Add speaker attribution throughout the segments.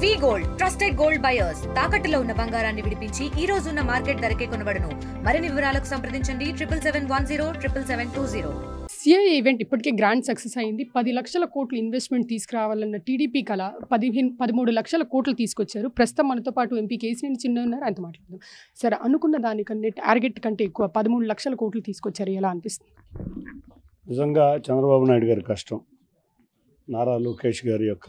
Speaker 1: వి gold trusted gold buyers తాకట్టులో ఉన్న బంగారాన్ని విడిపించి ఈ రోజు ఉన్న మార్కెట్ ధరకే కొనబడును. మరిన్ని వివరాలకు సంప్రదించండి 7710
Speaker 2: సిఐ ఈవెంట్ ఇప్పటికే గ్రాండ్ సక్సెస్ అయింది. 10 లక్షల కోట్లు ఇన్వెస్ట్మెంట్ తీసుకురావాలన్న టీడీపీ కళ 13 లక్షల కోట్లు తీసుకొచ్చారు. ప్రస్తుతం మనతో పాటు ఎంపీ కేసీఆర్ చిన్న ఉన్నారు, ఆయనతో మాట్లాడదాం. సరే, అనుకున్న దానికంటే టార్గెట్ కంటే ఎక్కువ 13 లక్షల కోట్లు తీసుకొచ్చారు, ఎలా అనిపిస్తుంది?
Speaker 3: నిజంగా చంద్రబాబు నాయుడు గారి కష్టం, నారా లోకేష్ గారి యొక్క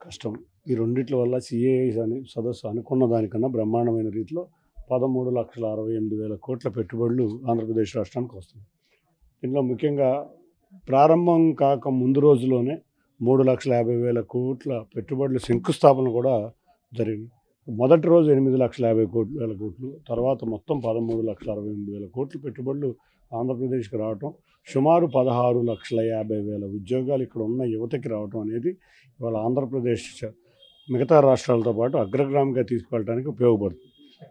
Speaker 3: కష్టం, ఈ రెండిట్ల వల్ల సిఐఐ అని సదస్సు అనుకున్న దానికన్నా బ్రహ్మాండమైన రీతిలో 13,68,000 కోట్ల పెట్టుబడులు ఆంధ్రప్రదేశ్ రాష్ట్రానికి వస్తుంది. దీంట్లో ముఖ్యంగా ప్రారంభం కాక ముందు రోజులోనే 3,50,000 కోట్ల పెట్టుబడులు శంకుస్థాపన కూడా జరిగింది. మొదటి రోజు 8,50,000 కోట్లు, తర్వాత మొత్తం 13,68,000 కోట్ల పెట్టుబడులు ఆంధ్రప్రదేశ్కి రావటం, సుమారు 16,50,000 ఉద్యోగాలు ఇక్కడ ఉన్న యువతకి రావటం అనేది ఇవాళ ఆంధ్రప్రదేశ్ మిగతా రాష్ట్రాలతో పాటు అగ్రగ్రామంగా తీసుకెళ్ళడానికి ఉపయోగపడుతుంది.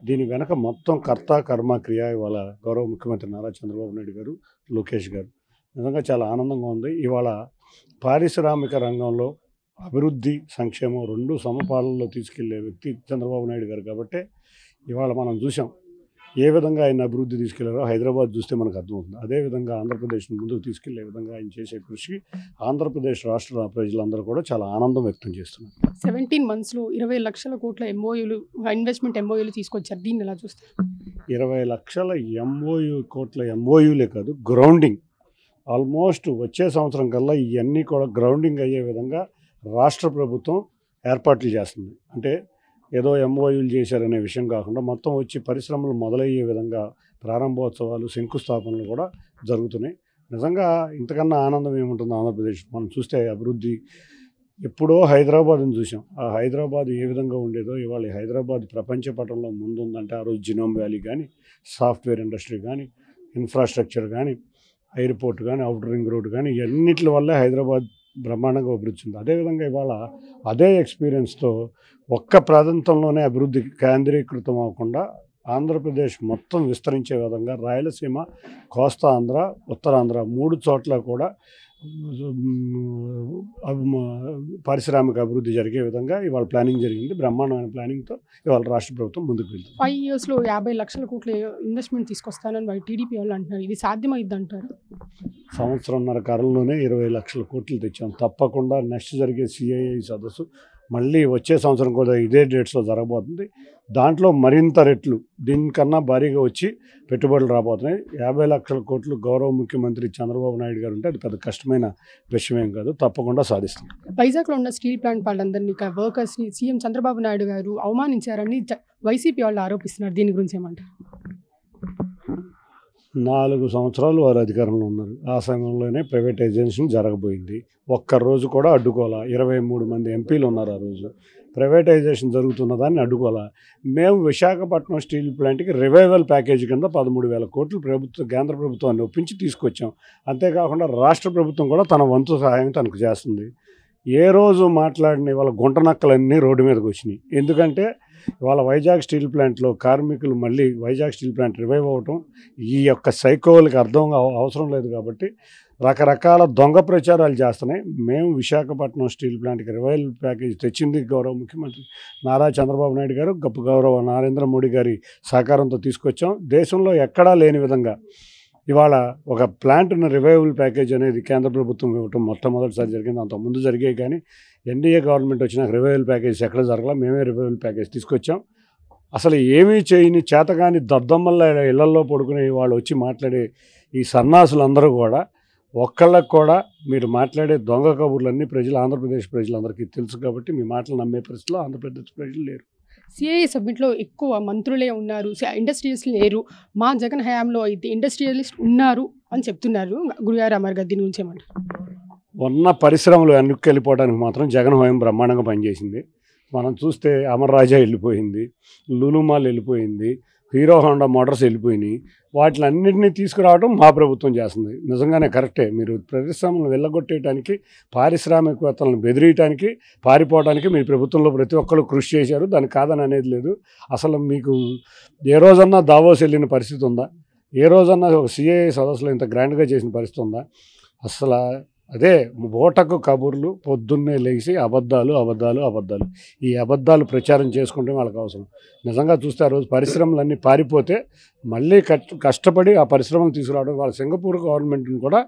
Speaker 3: దీని వెనక మొత్తం కర్త కర్మ క్రియ ఇవాళ గౌరవ ముఖ్యమంత్రి నారా చంద్రబాబు నాయుడు గారు, లోకేష్ గారు. నిజంగా చాలా ఆనందంగా ఉంది. ఇవాళ పారిశ్రామిక రంగంలో అభివృద్ధి సంక్షేమం రెండు సమపాలనలో తీసుకెళ్లే వ్యక్తి చంద్రబాబు నాయుడు గారు కాబట్టి ఇవాళ మనం చూసాం ఏ విధంగా ఆయన అభివృద్ధి తీసుకెళ్లారో. హైదరాబాద్ చూస్తే మనకు అర్థమవుతుంది. అదేవిధంగా ఆంధ్రప్రదేశ్ను ముందుకు తీసుకెళ్లే విధంగా ఆయన చేసే కృషికి ఆంధ్రప్రదేశ్ రాష్ట్ర ప్రజలందరూ కూడా చాలా ఆనందం వ్యక్తం చేస్తున్నారు.
Speaker 2: 17 monthsలో 20 లక్షల కోట్ల ఇన్వెస్ట్మెంట్ ఎంఓయూలు తీసుకొచ్చారు, దీన్ని ఎలా చూస్తారు?
Speaker 3: 20 లక్షల కోట్ల ఎంఓయూలే కాదు, గ్రౌండింగ్ ఆల్మోస్ట్ వచ్చే సంవత్సరం కల్లా ఇవన్నీ కూడా గ్రౌండింగ్ అయ్యే విధంగా రాష్ట్ర ప్రభుత్వం ఏర్పాట్లు చేస్తుంది. అంటే ఏదో ఎంఓయూలు చేశారనే విషయం కాకుండా మొత్తం వచ్చి పరిశ్రమలు మొదలయ్యే విధంగా ప్రారంభోత్సవాలు, శంకుస్థాపనలు కూడా జరుగుతున్నాయి. నిజంగా ఇంతకన్నా ఆనందం ఏముంటుందో ఆంధ్రప్రదేశ్. మనం చూస్తే అభివృద్ధి ఎప్పుడో హైదరాబాద్ని చూసాం. ఆ హైదరాబాద్ ఏ విధంగా ఉండేదో ఇవాళ హైదరాబాద్ ప్రపంచ పటంలో ముందుందంటే ఆ రోజు జినోమ్ వ్యాలీ కానీ, సాఫ్ట్వేర్ ఇండస్ట్రీ కానీ, ఇన్ఫ్రాస్ట్రక్చర్ కానీ, ఎయిర్పోర్ట్ కానీ, అవుటర్ రింగ్ రోడ్ కానీ, ఇవన్నిటి వల్లే హైదరాబాద్ బ్రహ్మాండంగా అభివృద్ధి ఉంది. అదేవిధంగా ఇవాళ అదే ఎక్స్పీరియన్స్తో ఒక్క ప్రాంతంలోనే అభివృద్ధి కేంద్రీకృతం అవ్వకుండా ఆంధ్రప్రదేశ్ మొత్తం విస్తరించే విధంగా రాయలసీమ, కోస్తా ఆంధ్ర, ఉత్తరాంధ్ర 3 చోట్ల కూడా పారిశ్రామిక అభివృద్ధి జరిగే విధంగా ఇవాళ ప్లానింగ్ జరిగింది. బ్రహ్మాండమైన ప్లానింగ్తో ఇవాళ రాష్ట్ర ప్రభుత్వం ముందుకు వెళ్తుంది.
Speaker 2: 5 yearsలో 50 లక్షల కోట్ల ఇన్వెస్ట్మెంట్ తీసుకొస్తానని టీడీపీ వాళ్ళు అంటున్నారు, ఇది సాధ్యమైంది అంటారు?
Speaker 3: సంవత్సరంన్నర కాలంలోనే 20 లక్షల కోట్లు తెచ్చాం. తప్పకుండా నెక్స్ట్ జరిగే సిఐఐ సదస్సు మళ్ళీ వచ్చే సంవత్సరం కూడా ఇదే డేట్స్లో జరగబోతుంది. దాంట్లో మరింత రెట్లు దీనికన్నా భారీగా వచ్చి పెట్టుబడులు రాబోతున్నాయి. 50 లక్షల కోట్లు గౌరవ ముఖ్యమంత్రి చంద్రబాబు నాయుడు గారు ఉంటే అది పెద్ద కష్టమైన విషయం కాదు, తప్పకుండా సాధిస్తుంది.
Speaker 2: వైజాగ్లో ఉన్న స్టీల్ ప్లాంట్ వాళ్ళందరినీ, వర్కర్స్ని సీఎం చంద్రబాబు నాయుడు గారు అవమానించారని వైసీపీ వాళ్ళు ఆరోపిస్తున్నారు, దీని గురించి ఏమంటారు?
Speaker 3: 4 సంవత్సరాలు వారు అధికారంలో ఉన్నారు. ఆ సమయంలోనే ప్రైవేటైజేషన్ జరగబోయింది. ఒక్కరోజు కూడా అడ్డుకోవాలా. 23 మంది ఎంపీలు ఉన్నారు ఆ రోజు. ప్రైవేటైజేషన్ జరుగుతున్న దాన్ని అడ్డుకోవాలా. మేము విశాఖపట్నం స్టీల్ ప్లాంట్కి రివైవల్ ప్యాకేజ్ కింద 13,000 కోట్లు కేంద్ర ప్రభుత్వాన్ని ఒప్పించి తీసుకొచ్చాం. అంతేకాకుండా రాష్ట్ర ప్రభుత్వం కూడా తన వంతు సహాయం తనకు చేస్తుంది. ఏ రోజు మాట్లాడిన ఇవాళ గుంటనక్కలన్నీ రోడ్డు మీదకి వచ్చినాయి. ఎందుకంటే ఇవాళ వైజాగ్ స్టీల్ ప్లాంట్లో కార్మికులు మళ్ళీ వైజాగ్ స్టీల్ ప్లాంట్ రివైవ్ అవ్వటం ఈ యొక్క సైకోలకి అర్థం అవసరం లేదు కాబట్టి రకరకాల దొంగ ప్రచారాలు చేస్తున్నాయి. మేము విశాఖపట్నం స్టీల్ ప్లాంట్కి రివైవల్ ప్యాకేజ్ తెచ్చింది గౌరవ ముఖ్యమంత్రి నారా చంద్రబాబు నాయుడు గారు, గౌరవ నరేంద్ర మోడీ గారి సహకారంతో తీసుకొచ్చాం. దేశంలో ఎక్కడా లేని విధంగా ఇవాళ ఒక ప్లాంట్ను రివైవల్ ప్యాకేజ్ అనేది కేంద్ర ప్రభుత్వం ఇవ్వటం మొట్టమొదటిసారి జరిగింది. అంతకుముందు జరిగాయి కానీ ఎన్డీఏ గవర్నమెంట్ వచ్చినాక రివైవల్ ప్యాకేజ్ ఎక్కడ జరగలా. మేమే రివైవల్ ప్యాకేజ్ తీసుకొచ్చాం. అసలు ఏమీ చేయని చేతగాని దద్దమ్మల ఇళ్లల్లో పడుకునే వాళ్ళు వచ్చి మాట్లాడే ఈ సన్నాసులందరూ కూడా ఒక్కళ్ళకు కూడా మీరు మాట్లాడే దొంగ కబుర్లన్నీ ఆంధ్రప్రదేశ్ ప్రజలందరికీ తెలుసు కాబట్టి మీ మాటలు నమ్మే పరిస్థితిలో ఆంధ్రప్రదేశ్ ప్రజలు లేరు.
Speaker 2: సిఐఐ సబ్మిట్లో ఎక్కువ మంత్రులే ఉన్నారు, ఇండస్ట్రియలిస్ట్ లేరు. మా జగన్ హయాంలో అయితే ఇండస్ట్రియలిస్ట్ ఉన్నారు అని చెప్తున్నారు. గురుగారు అమర్ గారు దీని గురించి ఏమంటారు?
Speaker 3: ఉన్న పరిశ్రమలు వెనక్కి వెళ్ళిపోవడానికి మాత్రం జగన్ హోయం బ్రహ్మాండంగా పనిచేసింది. మనం చూస్తే అమర్ రాజా వెళ్ళిపోయింది, లులు మాల్ వెళ్ళిపోయింది, హీరో హోండా మోటార్స్ వెళ్ళిపోయినాయి. వాటిలన్నింటినీ తీసుకురావడం మా ప్రభుత్వం చేస్తుంది. నిజంగానే కరెక్టే. మీరు పరిశ్రమలను వెళ్ళగొట్టేయడానికి, పారిశ్రామికవేత్తలను బెదిరియటానికి, పారిపోవడానికి మీ ప్రభుత్వంలో ప్రతి ఒక్కరు కృషి చేశారు. దానికి కాదని అనేది లేదు. అసలు మీకు ఏ రోజన్నా దావోస్ వెళ్ళిన పరిస్థితి ఉందా? ఏ రోజన్నా ఒక సిఐఐ సదస్సులో ఇంత గ్రాండ్గా చేసిన పరిస్థితి ఉందా? అసలు అదే బోటకు కబుర్లు, పొద్దున్నే లేచి అబద్ధాలు అబద్ధాలు అబద్ధాలు. ఈ అబద్ధాలు ప్రచారం చేసుకుంటే వాళ్ళకి అవసరం. నిజంగా చూస్తే ఆ రోజు పరిశ్రమలన్నీ పారిపోతే మళ్ళీ కష్టపడి ఆ పరిశ్రమలు తీసుకురావడం, వాళ్ళ సింగపూర్ గవర్నమెంట్ని కూడా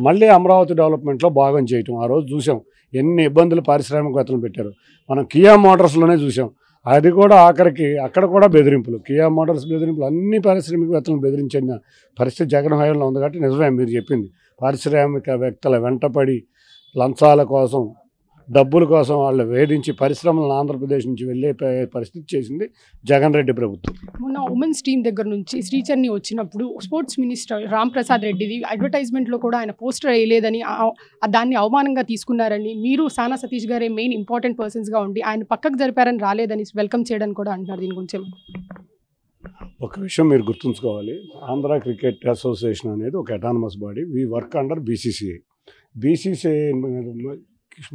Speaker 3: మళ్ళీ అమరావతి డెవలప్మెంట్లో భాగం చేయటం. ఆ రోజు చూసాం ఎన్ని ఇబ్బందులు పారిశ్రామికవేత్తలు పెట్టారు. మనం కియా మోటార్స్లోనే చూసాం. అది కూడా ఆఖరికి అక్కడ కూడా బెదిరింపులు, కియా మోటార్స్ బెదిరింపులు, అన్ని పారిశ్రామికవేత్తలను బెదిరించిన పరిస్థితి జగన్ హయాంలో ఉంది. కాబట్టి నిజమే మీరు చెప్పింది. పారిశ్రామికవేత్తల వెంటపడి లంచాల కోసం, డబ్బుల కోసం వాళ్ళు వేధించి పరిశ్రమలను ఆంధ్రప్రదేశ్ నుంచి వెళ్ళే పరిస్థితి చేసింది జగన్ రెడ్డి ప్రభుత్వం.
Speaker 2: మొన్న ఉమెన్స్ టీం దగ్గర నుంచి శ్రీచర్ని వచ్చినప్పుడు స్పోర్ట్స్ మినిస్టర్ రామ్ ప్రసాద్ రెడ్డిది అడ్వర్టైజ్మెంట్లో కూడా ఆయన పోస్టర్ వేయలేదని, దాన్ని అవమానంగా తీసుకున్నారని, మీరు సానా సతీష్ గారే మెయిన్ ఇంపార్టెంట్ పర్సన్స్గా ఉండి ఆయన పక్కకు జరిపారని రాలేదని వెల్కమ్ చేయడానికి కూడా అంటున్నారు. దీని గురించి
Speaker 3: ఒక విషయం మీరు గుర్తుంచుకోవాలి. ఆంధ్ర క్రికెట్ అసోసియేషన్ అనేది ఒక autonomous body. We work under BCCI. BCCI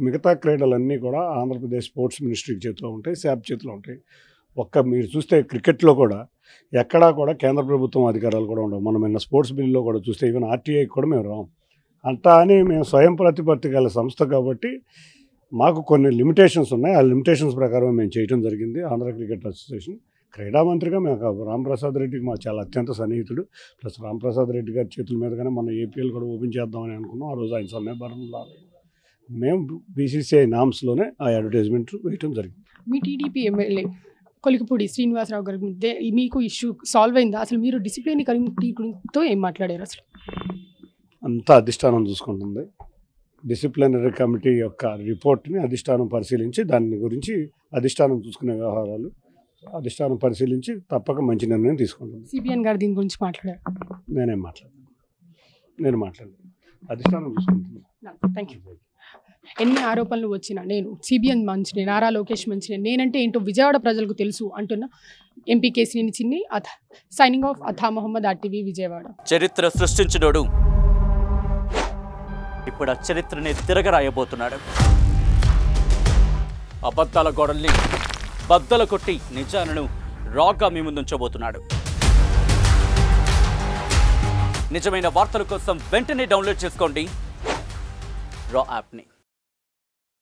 Speaker 3: మిగతా క్రీడలన్నీ కూడా ఆంధ్రప్రదేశ్ స్పోర్ట్స్ మినిస్ట్రీ చేతిలో ఉంటాయి, శాప్ చేతిలో ఉంటాయి. మీరు చూస్తే క్రికెట్లో కూడా ఎక్కడా కూడా కేంద్ర ప్రభుత్వం అధికారాలు కూడా ఉండవు. మనం నిన్న స్పోర్ట్స్ బిల్లో కూడా చూస్తే ఈవెన్ ఆర్టీఐకి కూడా మేము రాం. అంతా అని మేము స్వయం ప్రతిపత్తి గల సంస్థ కాబట్టి మాకు కొన్ని లిమిటేషన్స్ ఉన్నాయి. ఆ లిమిటేషన్స్ ప్రకారం మేము చేయడం జరిగింది. ఆంధ్ర క్రికెట్ అసోసియేషన్ క్రీడా మంత్రిగా మేము రాంప్రసాద్ రెడ్డికి మా చాలా అత్యంత సన్నిహితుడు. ప్లస్ రాంప్రసాద్ రెడ్డి గారి చేతుల మీదుగానే మన ఏపీఎల్ కూడా ఓపెన్ చేద్దామని అనుకున్నాం. ఆ రోజు ఆయన సమయభారంలో మేము బీసీసీఐ నామ్స్లోనే ఆ అడ్వర్టైజ్మెంట్ వేయటం జరిగింది.
Speaker 2: మీ టీడీపీ ఎమ్మెల్యే కొలికిపూడి శ్రీనివాసరావు గారి మధ్య మీకు ఇష్యూ సాల్వ్ అయిందా? అసలు మీరు డిసిప్లినరీ కమిటీతో ఏం మాట్లాడారు? అసలు
Speaker 3: అంతా అధిష్టానం చూసుకుంటుంది. డిసిప్లినరీ కమిటీ యొక్క రిపోర్ట్ని అధిష్టానం పరిశీలించి దాని గురించి అధిష్టానం చూసుకునే వ్యవహారాలు అధిష్టానం పరిశీలించి తప్పక మంచి నిర్ణయం తీసుకుంటుంది.
Speaker 2: సిబిఎన్ గారు దీని గురించి మాట్లాడారు?
Speaker 3: నేను మాట్లాడలేదు. అధిష్టానం చూసుకుంటుంది.
Speaker 2: Thank you. ఎన్ని ఆరోపణలు వచ్చినా నేను సిబిఎన్ మంచిని, నారా లోకేష్ మంచిని, నేనంటే ఏంటో విజయవాడ ప్రజలకు తెలుసు అంటున్న MP Kesineni Chinni. Signing off. Atha Mohammed, RTV Vijayawada.
Speaker 4: చరిత్ర సృష్టించినోడు ఇప్పుడు ఆ చరిత్రని తిరగరాయబోతున్నాడు. అబద్ధాల గోడల్ని బద్దలు కొట్టి నిజాలను రాగా మీ ముందుంచబోతున్నాడు. నిజమైన వార్తల కోసం వెంటనే డౌన్లోడ్ చేసుకోండి రా యాప్ని.